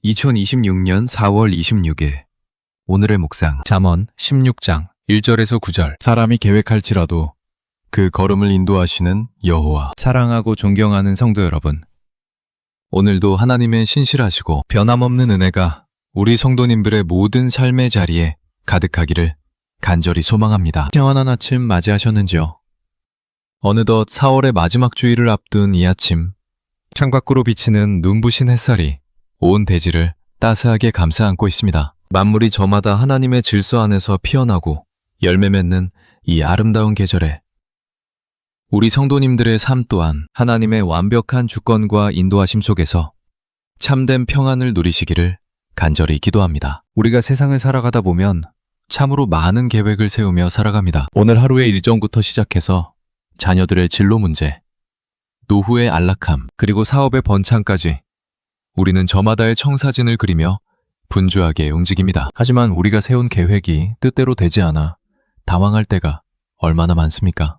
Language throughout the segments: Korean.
2026년 4월 26일 오늘의 묵상 잠언 16장 1절에서 9절. 사람이 계획할지라도 그 걸음을 인도하시는 여호와. 사랑하고 존경하는 성도 여러분, 오늘도 하나님의 신실하시고 변함없는 은혜가 우리 성도님들의 모든 삶의 자리에 가득하기를 간절히 소망합니다. 평안한 아침 맞이하셨는지요? 어느덧 4월의 마지막 주일을 앞둔 이 아침, 창밖으로 비치는 눈부신 햇살이 온 대지를 따스하게 감싸 안고 있습니다. 만물이 저마다 하나님의 질서 안에서 피어나고 열매 맺는 이 아름다운 계절에 우리 성도님들의 삶 또한 하나님의 완벽한 주권과 인도하심 속에서 참된 평안을 누리시기를 간절히 기도합니다. 우리가 세상을 살아가다 보면 참으로 많은 계획을 세우며 살아갑니다. 오늘 하루의 일정부터 시작해서 자녀들의 진로 문제, 노후의 안락함, 그리고 사업의 번창까지 우리는 저마다의 청사진을 그리며 분주하게 움직입니다. 하지만 우리가 세운 계획이 뜻대로 되지 않아 당황할 때가 얼마나 많습니까?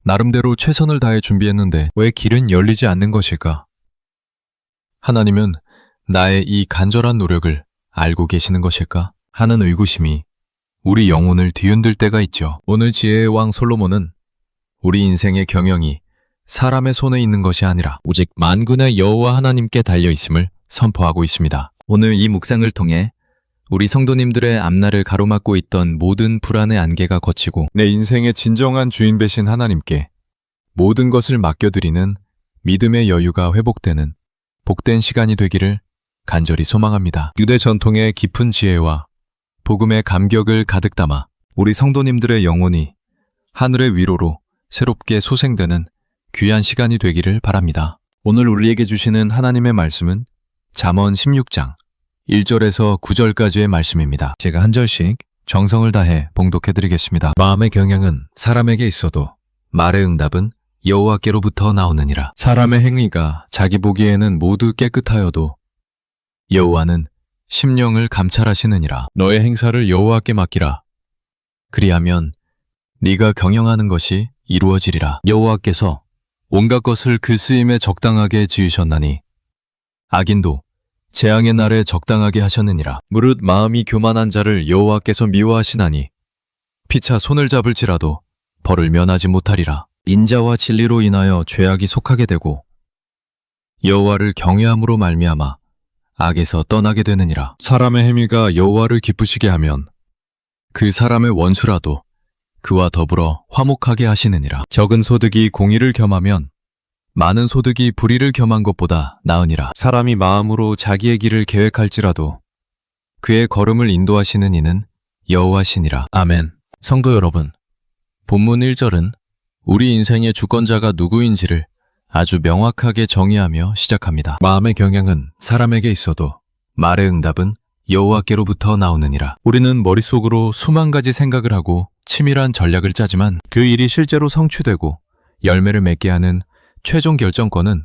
나름대로 최선을 다해 준비했는데 왜 길은 열리지 않는 것일까? 하나님은 나의 이 간절한 노력을 알고 계시는 것일까? 하는 의구심이 우리 영혼을 뒤흔들 때가 있죠. 오늘 지혜의 왕 솔로몬은 우리 인생의 경영이 사람의 손에 있는 것이 아니라 오직 만군의 여호와 하나님께 달려있음을 선포하고 있습니다. 오늘 이 묵상을 통해 우리 성도님들의 앞날을 가로막고 있던 모든 불안의 안개가 걷히고 내 인생의 진정한 주인 되신 하나님께 모든 것을 맡겨드리는 믿음의 여유가 회복되는 복된 시간이 되기를 간절히 소망합니다. 유대 전통의 깊은 지혜와 복음의 감격을 가득 담아 우리 성도님들의 영혼이 하늘의 위로로 새롭게 소생되는 귀한 시간이 되기를 바랍니다. 오늘 우리에게 주시는 하나님의 말씀은 잠언 16장 1절에서 9절까지의 말씀입니다. 제가 한 절씩 정성을 다해 봉독해드리겠습니다. 마음의 경향은 사람에게 있어도 말의 응답은 여호와께로부터 나오느니라. 사람의 행위가 자기 보기에는 모두 깨끗하여도 여호와는 심령을 감찰하시느니라. 너의 행사를 여호와께 맡기라. 그리하면 네가 경영하는 것이 이루어지리라. 여호와께서 온갖 것을 그 쓰임에 적당하게 지으셨나니 악인도 재앙의 날에 적당하게 하셨느니라. 무릇 마음이 교만한 자를 여호와께서 미워하시나니 피차 손을 잡을지라도 벌을 면하지 못하리라. 인자와 진리로 인하여 죄악이 속하게 되고 여호와를 경외함으로 말미암아 악에서 떠나게 되느니라. 사람의 행위가 여호와를 기쁘시게 하면 그 사람의 원수라도 그와 더불어 화목하게 하시느니라. 적은 소득이 공의를 겸하면 많은 소득이 불의를 겸한 것보다 나으니라. 사람이 마음으로 자기의 길을 계획할지라도 그의 걸음을 인도하시는 이는 여호와시니라. 아멘. 성도 여러분, 본문 1절은 우리 인생의 주권자가 누구인지를 아주 명확하게 정의하며 시작합니다. 마음의 경향은 사람에게 있어도 말의 응답은 여호와께로부터 나오느니라. 우리는 머릿속으로 수만 가지 생각을 하고 치밀한 전략을 짜지만 그 일이 실제로 성취되고 열매를 맺게 하는 최종 결정권은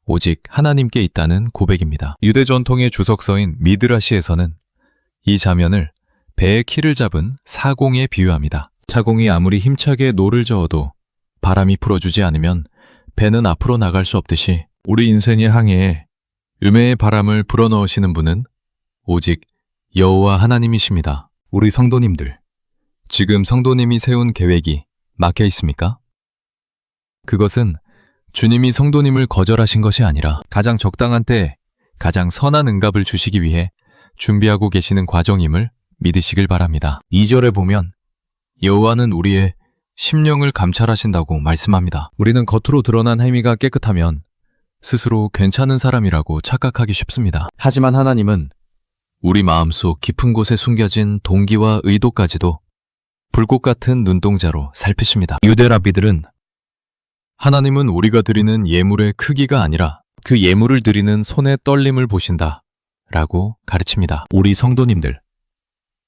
오직 하나님께 있다는 고백입니다. 유대 전통의 주석서인 미드라시에서는 이 자면을 배의 키를 잡은 사공에 비유합니다. 사공이 아무리 힘차게 노를 저어도 바람이 풀어주지 않으면 배는 앞으로 나갈 수 없듯이 우리 인생의 항해에 음해의 바람을 불어넣으시는 분은 오직 여호와 하나님이십니다. 우리 성도님들, 지금 성도님이 세운 계획이 막혀 있습니까? 그것은 주님이 성도님을 거절하신 것이 아니라 가장 적당한 때에 가장 선한 응답을 주시기 위해 준비하고 계시는 과정임을 믿으시길 바랍니다. 2절에 보면 여호와는 우리의 심령을 감찰하신다고 말씀합니다. 우리는 겉으로 드러난 행위가 깨끗하면 스스로 괜찮은 사람이라고 착각하기 쉽습니다. 하지만 하나님은 우리 마음속 깊은 곳에 숨겨진 동기와 의도까지도 불꽃 같은 눈동자로 살피십니다. 유대 랍비들은 하나님은 우리가 드리는 예물의 크기가 아니라 그 예물을 드리는 손의 떨림을 보신다 라고 가르칩니다. 우리 성도님들,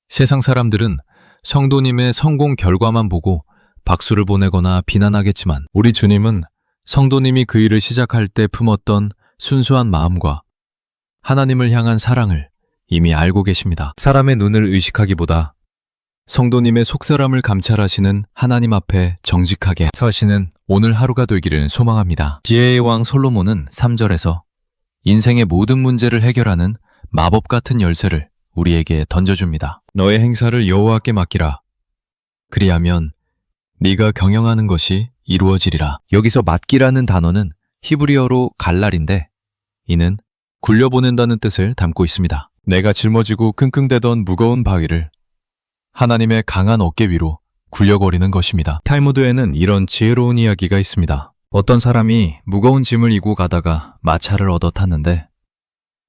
세상 사람들은 성도님의 성공 결과만 보고 박수를 보내거나 비난하겠지만 우리 주님은 성도님이 그 일을 시작할 때 품었던 순수한 마음과 하나님을 향한 사랑을 이미 알고 계십니다. 사람의 눈을 의식하기보다 성도님의 속사람을 감찰하시는 하나님 앞에 정직하게 서시는 오늘 하루가 되기를 소망합니다. 지혜의 왕 솔로몬은 3절에서 인생의 모든 문제를 해결하는 마법 같은 열쇠를 우리에게 던져줍니다. 너의 행사를 여호와께 맡기라. 그리하면 네가 경영하는 것이 이루어지리라. 여기서 맡기라는 단어는 히브리어로 갈랄인데 이는 굴려보낸다는 뜻을 담고 있습니다. 내가 짊어지고 끙끙대던 무거운 바위를 하나님의 강한 어깨 위로 굴려거리는 것입니다. 탈무드에는 이런 지혜로운 이야기가 있습니다. 어떤 사람이 무거운 짐을 이고 가다가 마차를 얻어 탔는데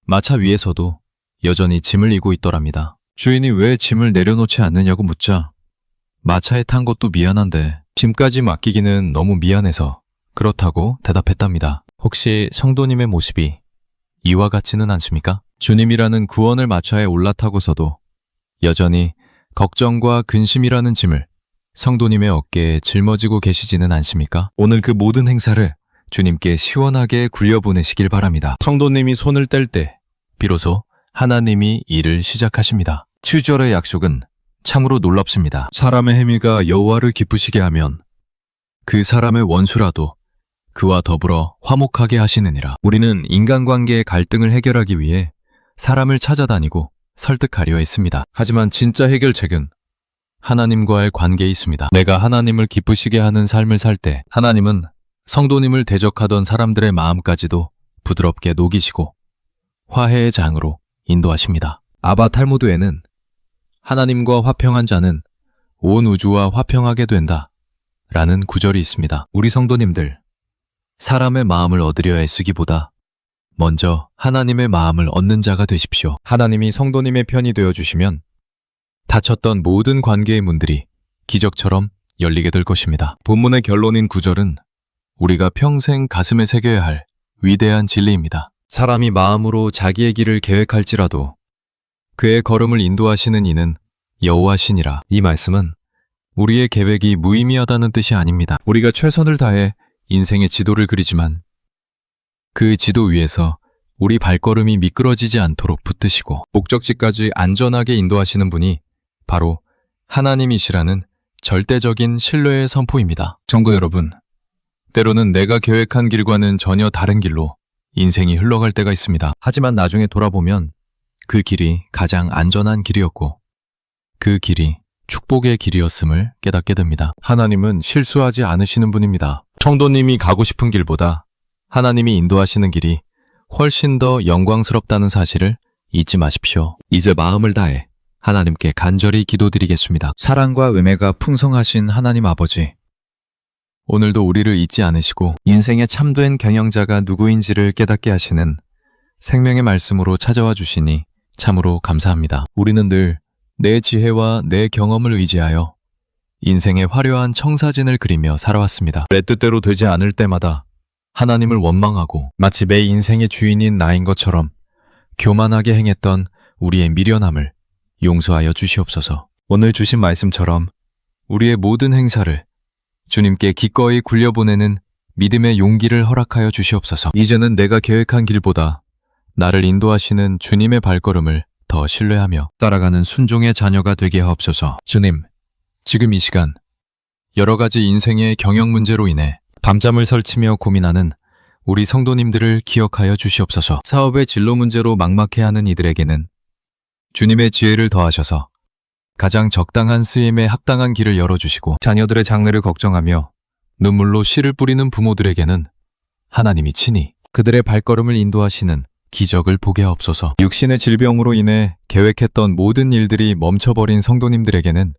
마차 위에서도 여전히 짐을 이고 있더랍니다. 주인이 왜 짐을 내려놓지 않느냐고 묻자 마차에 탄 것도 미안한데 짐까지 맡기기는 너무 미안해서 그렇다고 대답했답니다. 혹시 성도님의 모습이 이와 같지는 않습니까? 주님이라는 구원을 마차에 올라타고서도 여전히 걱정과 근심이라는 짐을 성도님의 어깨에 짊어지고 계시지는 않습니까? 오늘 그 모든 행사를 주님께 시원하게 굴려보내시길 바랍니다. 성도님이 손을 뗄 때 비로소 하나님이 일을 시작하십니다. 7절의 약속은 참으로 놀랍습니다. 사람의 행위가 여호와를 기쁘시게 하면 그 사람의 원수라도 그와 더불어 화목하게 하시느니라. 우리는 인간관계의 갈등을 해결하기 위해 사람을 찾아다니고 설득하려 했습니다. 하지만 진짜 해결책은 하나님과의 관계에 있습니다. 내가 하나님을 기쁘시게 하는 삶을 살 때 하나님은 성도님을 대적하던 사람들의 마음까지도 부드럽게 녹이시고 화해의 장으로 인도하십니다. 아바 탈무드에는 하나님과 화평한 자는 온 우주와 화평하게 된다 라는 구절이 있습니다. 우리 성도님들, 사람의 마음을 얻으려 애쓰기보다 먼저 하나님의 마음을 얻는 자가 되십시오. 하나님이 성도님의 편이 되어주시면 닫혔던 모든 관계의 문들이 기적처럼 열리게 될 것입니다. 본문의 결론인 9절은 우리가 평생 가슴에 새겨야 할 위대한 진리입니다. 사람이 마음으로 자기의 길을 계획할지라도 그의 걸음을 인도하시는 이는 여호와시니라. 이 말씀은 우리의 계획이 무의미하다는 뜻이 아닙니다. 우리가 최선을 다해 인생의 지도를 그리지만 그 지도 위에서 우리 발걸음이 미끄러지지 않도록 붙드시고 목적지까지 안전하게 인도하시는 분이 바로 하나님이시라는 절대적인 신뢰의 선포입니다. 성도 여러분, 때로는 내가 계획한 길과는 전혀 다른 길로 인생이 흘러갈 때가 있습니다. 하지만 나중에 돌아보면 그 길이 가장 안전한 길이었고 그 길이 축복의 길이었음을 깨닫게 됩니다. 하나님은 실수하지 않으시는 분입니다. 성도님이 가고 싶은 길보다 하나님이 인도하시는 길이 훨씬 더 영광스럽다는 사실을 잊지 마십시오. 이제 마음을 다해 하나님께 간절히 기도드리겠습니다. 사랑과 은혜가 풍성하신 하나님 아버지, 오늘도 우리를 잊지 않으시고 인생의 참된 경영자가 누구인지를 깨닫게 하시는 생명의 말씀으로 찾아와 주시니 참으로 감사합니다. 우리는 늘 내 지혜와 내 경험을 의지하여 인생의 화려한 청사진을 그리며 살아왔습니다. 내 뜻대로 되지 않을 때마다 하나님을 원망하고 마치 내 인생의 주인인 나인 것처럼 교만하게 행했던 우리의 미련함을 용서하여 주시옵소서. 오늘 주신 말씀처럼 우리의 모든 행사를 주님께 기꺼이 굴려보내는 믿음의 용기를 허락하여 주시옵소서. 이제는 내가 계획한 길보다 나를 인도하시는 주님의 발걸음을 더 신뢰하며 따라가는 순종의 자녀가 되게 하옵소서. 주님, 지금 이 시간 여러 가지 인생의 경영 문제로 인해 밤잠을 설치며 고민하는 우리 성도님들을 기억하여 주시옵소서. 사업의 진로 문제로 막막해하는 이들에게는 주님의 지혜를 더하셔서 가장 적당한 쓰임에 합당한 길을 열어주시고 자녀들의 장래를 걱정하며 눈물로 씨를 뿌리는 부모들에게는 하나님이 친히 그들의 발걸음을 인도하시는 기적을 보게 하옵소서. 육신의 질병으로 인해 계획했던 모든 일들이 멈춰버린 성도님들에게는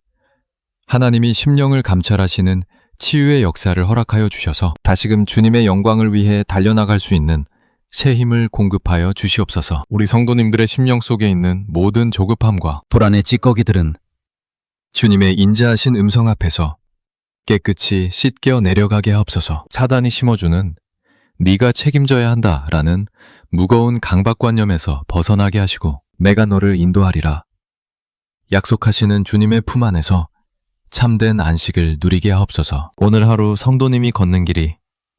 하나님이 심령을 감찰하시는 치유의 역사를 허락하여 주셔서 다시금 주님의 영광을 위해 달려나갈 수 있는 새 힘을 공급하여 주시옵소서. 우리 성도님들의 심령 속에 있는 모든 조급함과 불안의 찌꺼기들은 주님의 인자하신 음성 앞에서 깨끗이 씻겨 내려가게 하옵소서. 사단이 심어주는 네가 책임져야 한다라는 무거운 강박관념에서 벗어나게 하시고 내가 너를 인도하리라 약속하시는 주님의 품 안에서 참된 안식을 누리게 하옵소서. 오늘 하루 성도님이 걷는 길이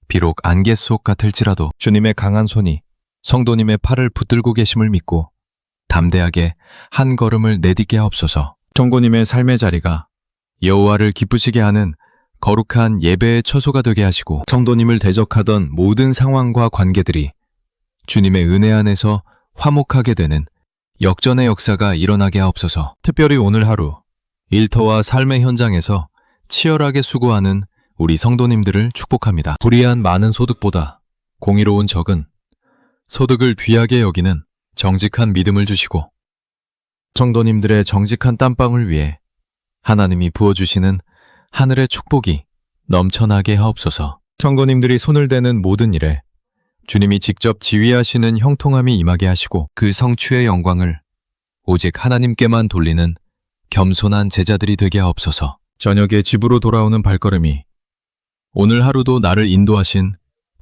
비록 안개 속 같을지라도 주님의 강한 손이 성도님의 팔을 붙들고 계심을 믿고 담대하게 한 걸음을 내딛게 하옵소서. 성도님의 삶의 자리가 여호와를 기쁘시게 하는 거룩한 예배의 처소가 되게 하시고 성도님을 대적하던 모든 상황과 관계들이 주님의 은혜 안에서 화목하게 되는 역전의 역사가 일어나게 하옵소서. 특별히 오늘 하루 일터와 삶의 현장에서 치열하게 수고하는 우리 성도님들을 축복합니다. 불이한 많은 소득보다 공의로운 적은 소득을 귀하게 여기는 정직한 믿음을 주시고 성도님들의 정직한 땀방울 위에 하나님이 부어주시는 하늘의 축복이 넘쳐나게 하옵소서. 성도님들이 손을 대는 모든 일에 주님이 직접 지휘하시는 형통함이 임하게 하시고 그 성취의 영광을 오직 하나님께만 돌리는 겸손한 제자들이 되게 하옵소서. 저녁에 집으로 돌아오는 발걸음이 오늘 하루도 나를 인도하신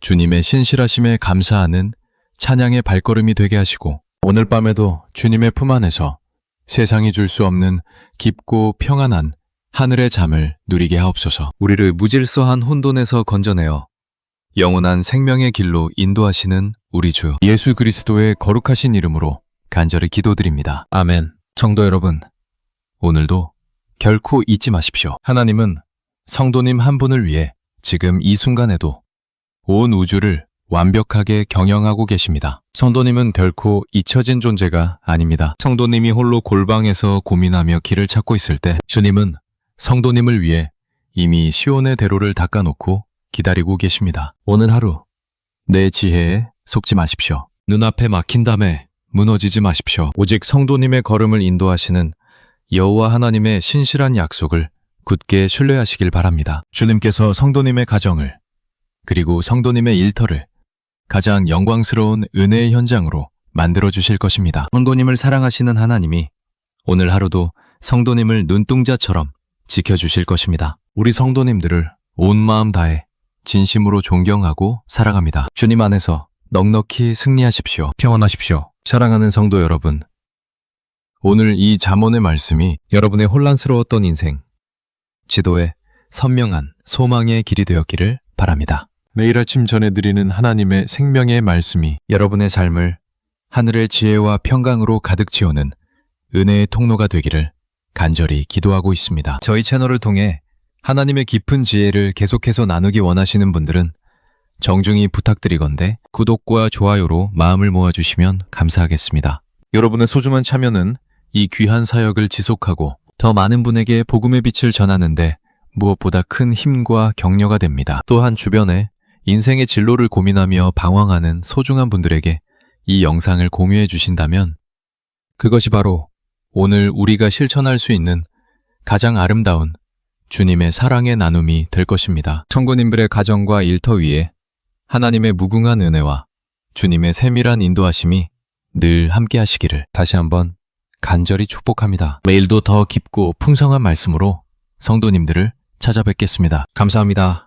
주님의 신실하심에 감사하는 찬양의 발걸음이 되게 하시고 오늘 밤에도 주님의 품 안에서 세상이 줄 수 없는 깊고 평안한 하늘의 잠을 누리게 하옵소서. 우리를 무질서한 혼돈에서 건져내어 영원한 생명의 길로 인도하시는 우리 주 예수 그리스도의 거룩하신 이름으로 간절히 기도드립니다. 아멘. 성도 여러분, 오늘도 결코 잊지 마십시오. 하나님은 성도님 한 분을 위해 지금 이 순간에도 온 우주를 완벽하게 경영하고 계십니다. 성도님은 결코 잊혀진 존재가 아닙니다. 성도님이 홀로 골방에서 고민하며 길을 찾고 있을 때 주님은 성도님을 위해 이미 시온의 대로를 닦아놓고 기다리고 계십니다. 오늘 하루 내 지혜에 속지 마십시오. 눈앞에 막힌 담에 무너지지 마십시오. 오직 성도님의 걸음을 인도하시는 여호와 하나님의 신실한 약속을 굳게 신뢰하시길 바랍니다. 주님께서 성도님의 가정을 그리고 성도님의 일터를 가장 영광스러운 은혜의 현장으로 만들어 주실 것입니다. 성도님을 사랑하시는 하나님이 오늘 하루도 성도님을 눈동자처럼 지켜주실 것입니다. 우리 성도님들을 온 마음 다해 진심으로 존경하고 사랑합니다. 주님 안에서 넉넉히 승리하십시오. 평안하십시오. 사랑하는 성도 여러분, 오늘 이 잠언의 말씀이 여러분의 혼란스러웠던 인생, 지도에 선명한 소망의 길이 되었기를 바랍니다. 매일 아침 전해드리는 하나님의 생명의 말씀이 여러분의 삶을 하늘의 지혜와 평강으로 가득 채우는 은혜의 통로가 되기를 간절히 기도하고 있습니다. 저희 채널을 통해 하나님의 깊은 지혜를 계속해서 나누기 원하시는 분들은 정중히 부탁드리건대 구독과 좋아요로 마음을 모아주시면 감사하겠습니다. 여러분의 소중한 참여는 이 귀한 사역을 지속하고 더 많은 분에게 복음의 빛을 전하는데 무엇보다 큰 힘과 격려가 됩니다. 또한 주변에 인생의 진로를 고민하며 방황하는 소중한 분들에게 이 영상을 공유해 주신다면 그것이 바로 오늘 우리가 실천할 수 있는 가장 아름다운 주님의 사랑의 나눔이 될 것입니다. 성도님들의 가정과 일터 위에 하나님의 무궁한 은혜와 주님의 세밀한 인도하심이 늘 함께 하시기를 다시 한번 간절히 축복합니다. 내일도 더 깊고 풍성한 말씀으로 성도님들을 찾아뵙겠습니다. 감사합니다.